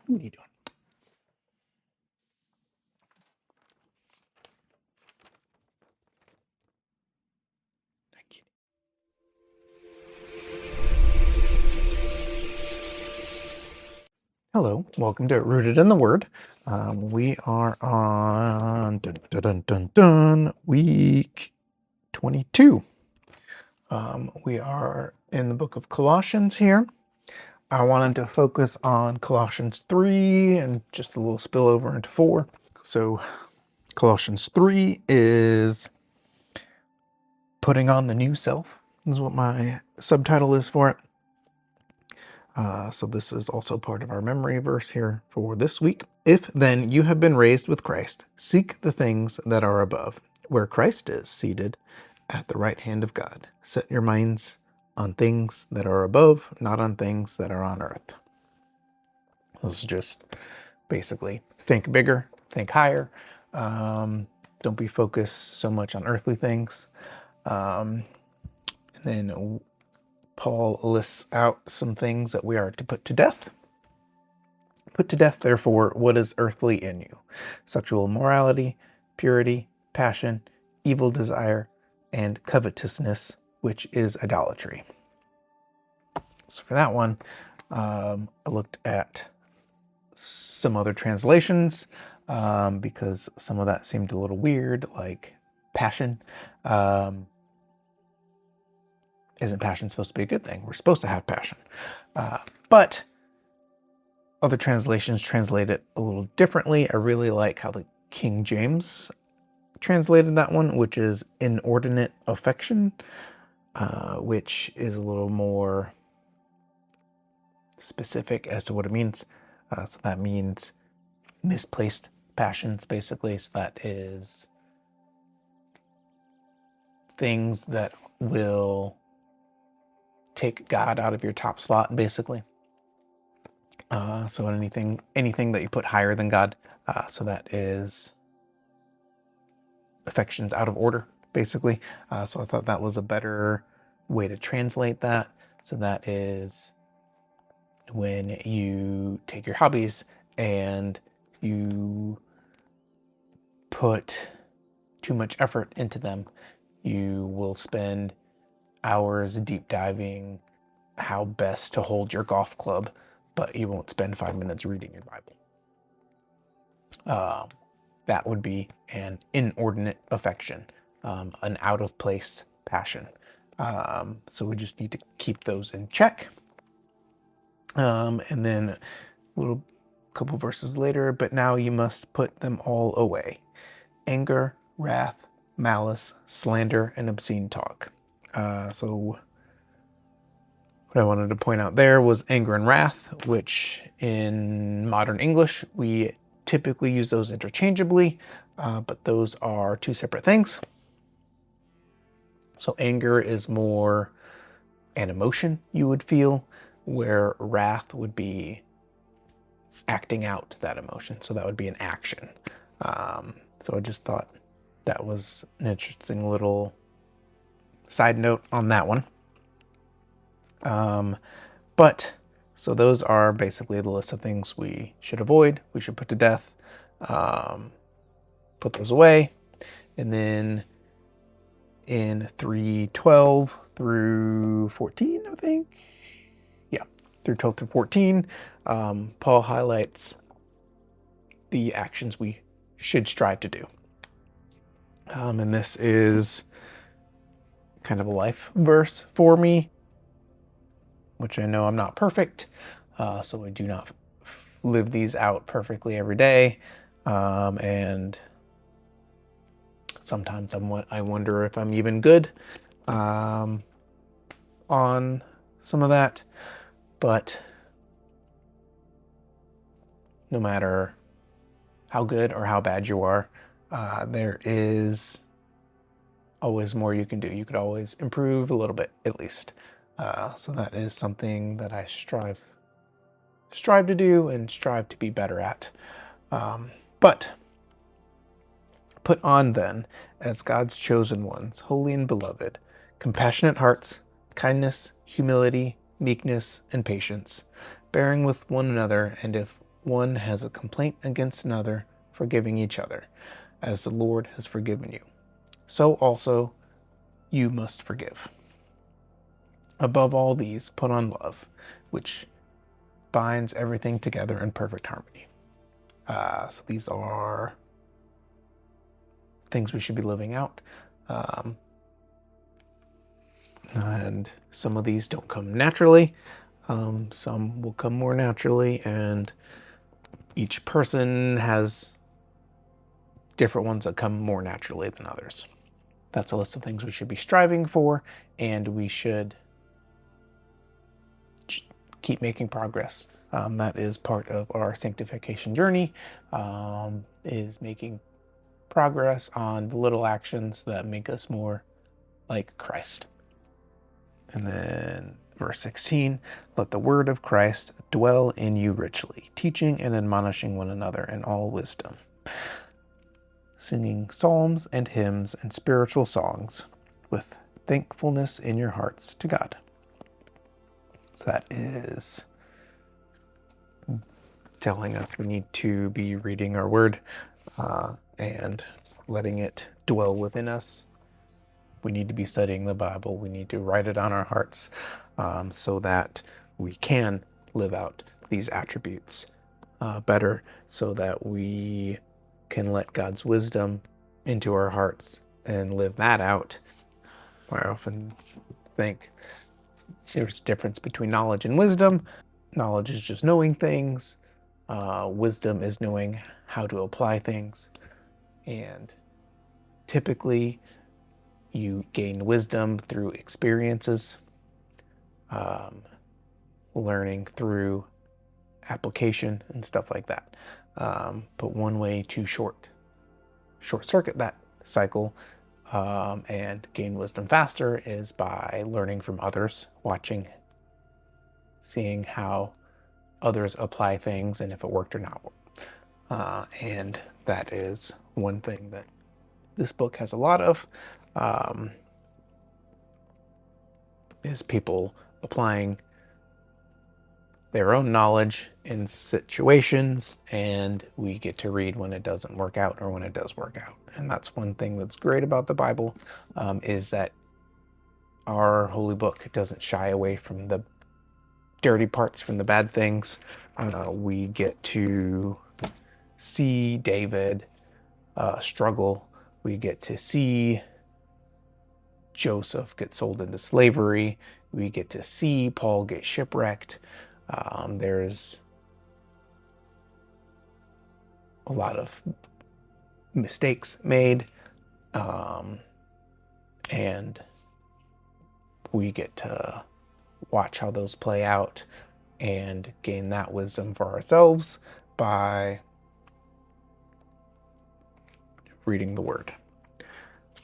What are you doing? Thank you. Hello, welcome to Rooted in the Word. We are on week 22. We are in the book of Colossians here. I wanted to focus on Colossians 3 and just a little spillover into 4. So Colossians 3 is putting on the new self, is what my subtitle is for it. So this is also part of our memory verse here for this week. If then you have been raised with Christ, seek the things that are above, where Christ is seated at the right hand of God. Set your minds on things that are above, not on things that are on earth. This is just basically think bigger, think higher. Don't be focused so much on earthly things. And then Paul lists out some things that we are to put to death. Put to death, therefore, what is earthly in you: sexual immorality, purity, passion, evil desire, and covetousness, which is idolatry. So for that one, I looked at some other translations because some of that seemed a little weird, like passion. Isn't passion supposed to be a good thing? We're supposed to have passion. But other translations translate it a little differently. I really like how the King James translated that one, which is inordinate affection, which is a little more specific as to what it means. So that means misplaced passions, basically. So that is things that will take God out of your top slot, basically. So anything that you put higher than God. So that is affections out of order, basically. So I thought that was a better way to translate that. So that is when you take your hobbies and you put too much effort into them. You will spend hours deep diving how best to hold your golf club, but you won't spend 5 minutes reading your Bible. That would be an inordinate affection, an out of place passion. So we just need to keep those in check. And then a couple verses later, but now you must put them all away: anger, wrath, malice, slander, and obscene talk. So what I wanted to point out there was anger and wrath, which in modern English, we typically use those interchangeably, but those are two separate things. So anger is more an emotion you would feel, where wrath would be acting out that emotion. So that would be an action. So I just thought that was an interesting little side note on that one. But so those are basically the list of things we should avoid, we should put to death, put those away. And then in 3:12 through 14, I think. Yeah, through 12 through 14, Paul highlights the actions we should strive to do. And this is kind of a life verse for me, which I know I'm not perfect, so I do not live these out perfectly every day, and sometimes I wonder if I'm even good on some of that, but no matter how good or how bad you are, there is always more you can do. You could always improve a little bit, at least. So that is something that I strive to do and strive to be better at. But put on then, as God's chosen ones, holy and beloved, compassionate hearts, kindness, humility, meekness, and patience, bearing with one another, and if one has a complaint against another, forgiving each other, as the Lord has forgiven you. So also you must forgive. Above all these, put on love, which binds everything together in perfect harmony. So these are things we should be living out. And some of these don't come naturally. Some will come more naturally, and each person has different ones that come more naturally than others. That's a list of things we should be striving for, and we should keep making progress. That is part of our sanctification journey, is making progress on the little actions that make us more like Christ. And then verse 16, let the word of Christ dwell in you richly, teaching and admonishing one another in all wisdom, singing psalms and hymns and spiritual songs with thankfulness in your hearts to God. So that is telling us we need to be reading our word and letting it dwell within us. We need to be studying the Bible. We need to write it on our hearts so that we can live out these attributes better, so that we can let God's wisdom into our hearts and live that out. I often think there's a difference between knowledge and wisdom. Knowledge is just knowing things. Wisdom is knowing how to apply things. And typically, you gain wisdom through experiences, learning through application and stuff like that. But one way to short circuit that cycle and gain wisdom faster is by learning from others, watching, seeing how others apply things and if it worked or not. And that is one thing that this book has a lot of, is people applying their own knowledge in situations, and we get to read when it doesn't work out or when it does work out. And that's one thing that's great about the Bible, is that our holy book doesn't shy away from the dirty parts, from the bad things. We get to see David struggle. We get to see Joseph get sold into slavery. We get to see Paul get shipwrecked. There's a lot of mistakes made, and we get to watch how those play out and gain that wisdom for ourselves by reading the Word.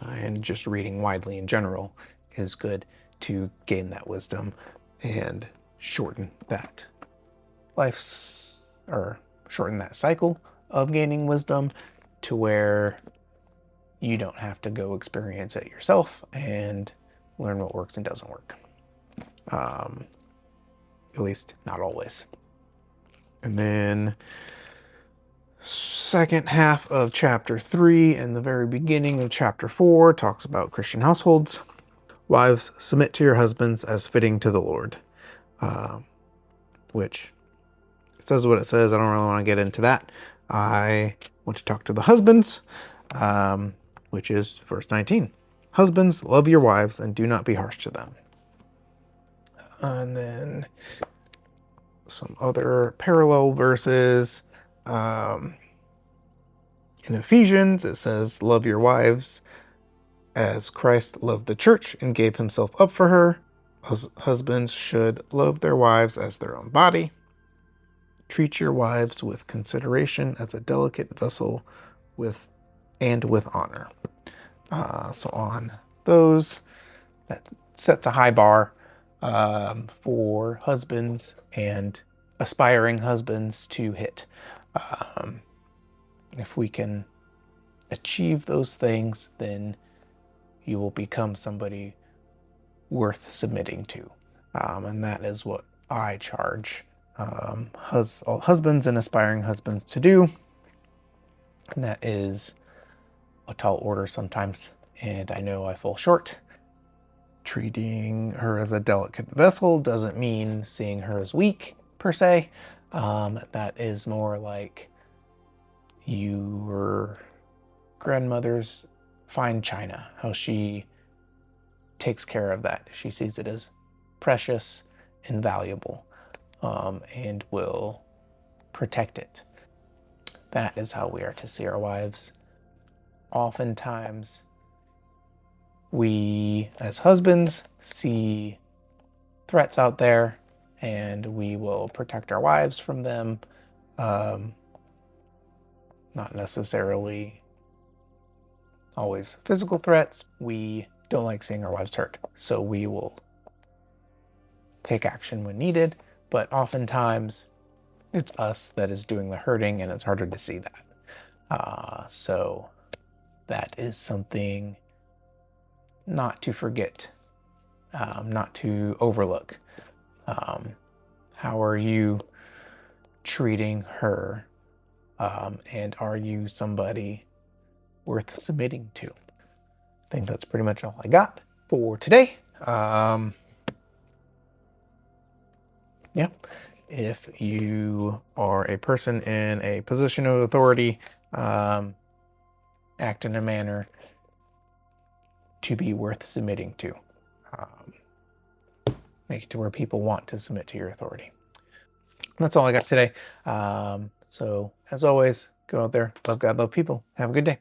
And just reading widely in general is good to gain that wisdom and shorten that shorten that cycle of gaining wisdom to where you don't have to go experience it yourself and learn what works and doesn't work. At least not always. And then second half of chapter 3 and the very beginning of chapter 4 talks about Christian households. Wives, submit to your husbands as fitting to the Lord. Which it says what it says. I don't really want to get into that. I want to talk to the husbands, which is verse 19. Husbands, love your wives and do not be harsh to them. And then some other parallel verses. In Ephesians, it says, love your wives as Christ loved the church and gave himself up for her. Husbands should love their wives as their own body. Treat your wives with consideration as a delicate vessel with honor. So on those, that sets a high bar for husbands and aspiring husbands to hit. If we can achieve those things, then you will become somebody worth submitting to. And that is what I charge all husbands and aspiring husbands to do. And that is a tall order sometimes, and I know I fall short. Treating her as a delicate vessel doesn't mean seeing her as weak, per se. That is more like your grandmother's fine china, how she takes care of that. She sees it as precious and valuable, and will protect it. That is how we are to see our wives. Oftentimes, we as husbands see threats out there and we will protect our wives from them. Not necessarily always physical threats. We don't like seeing our wives hurt, so we will take action when needed, but oftentimes it's us that is doing the hurting, and it's harder to see that. So that is something not to forget, not to overlook. How are you treating her? And are you somebody worth submitting to? I think that's pretty much all I got for today. Yeah. If you are a person in a position of authority, act in a manner to be worth submitting to. Make it to where people want to submit to your authority. That's all I got today. So as always, go out there, love God, love people. Have a good day.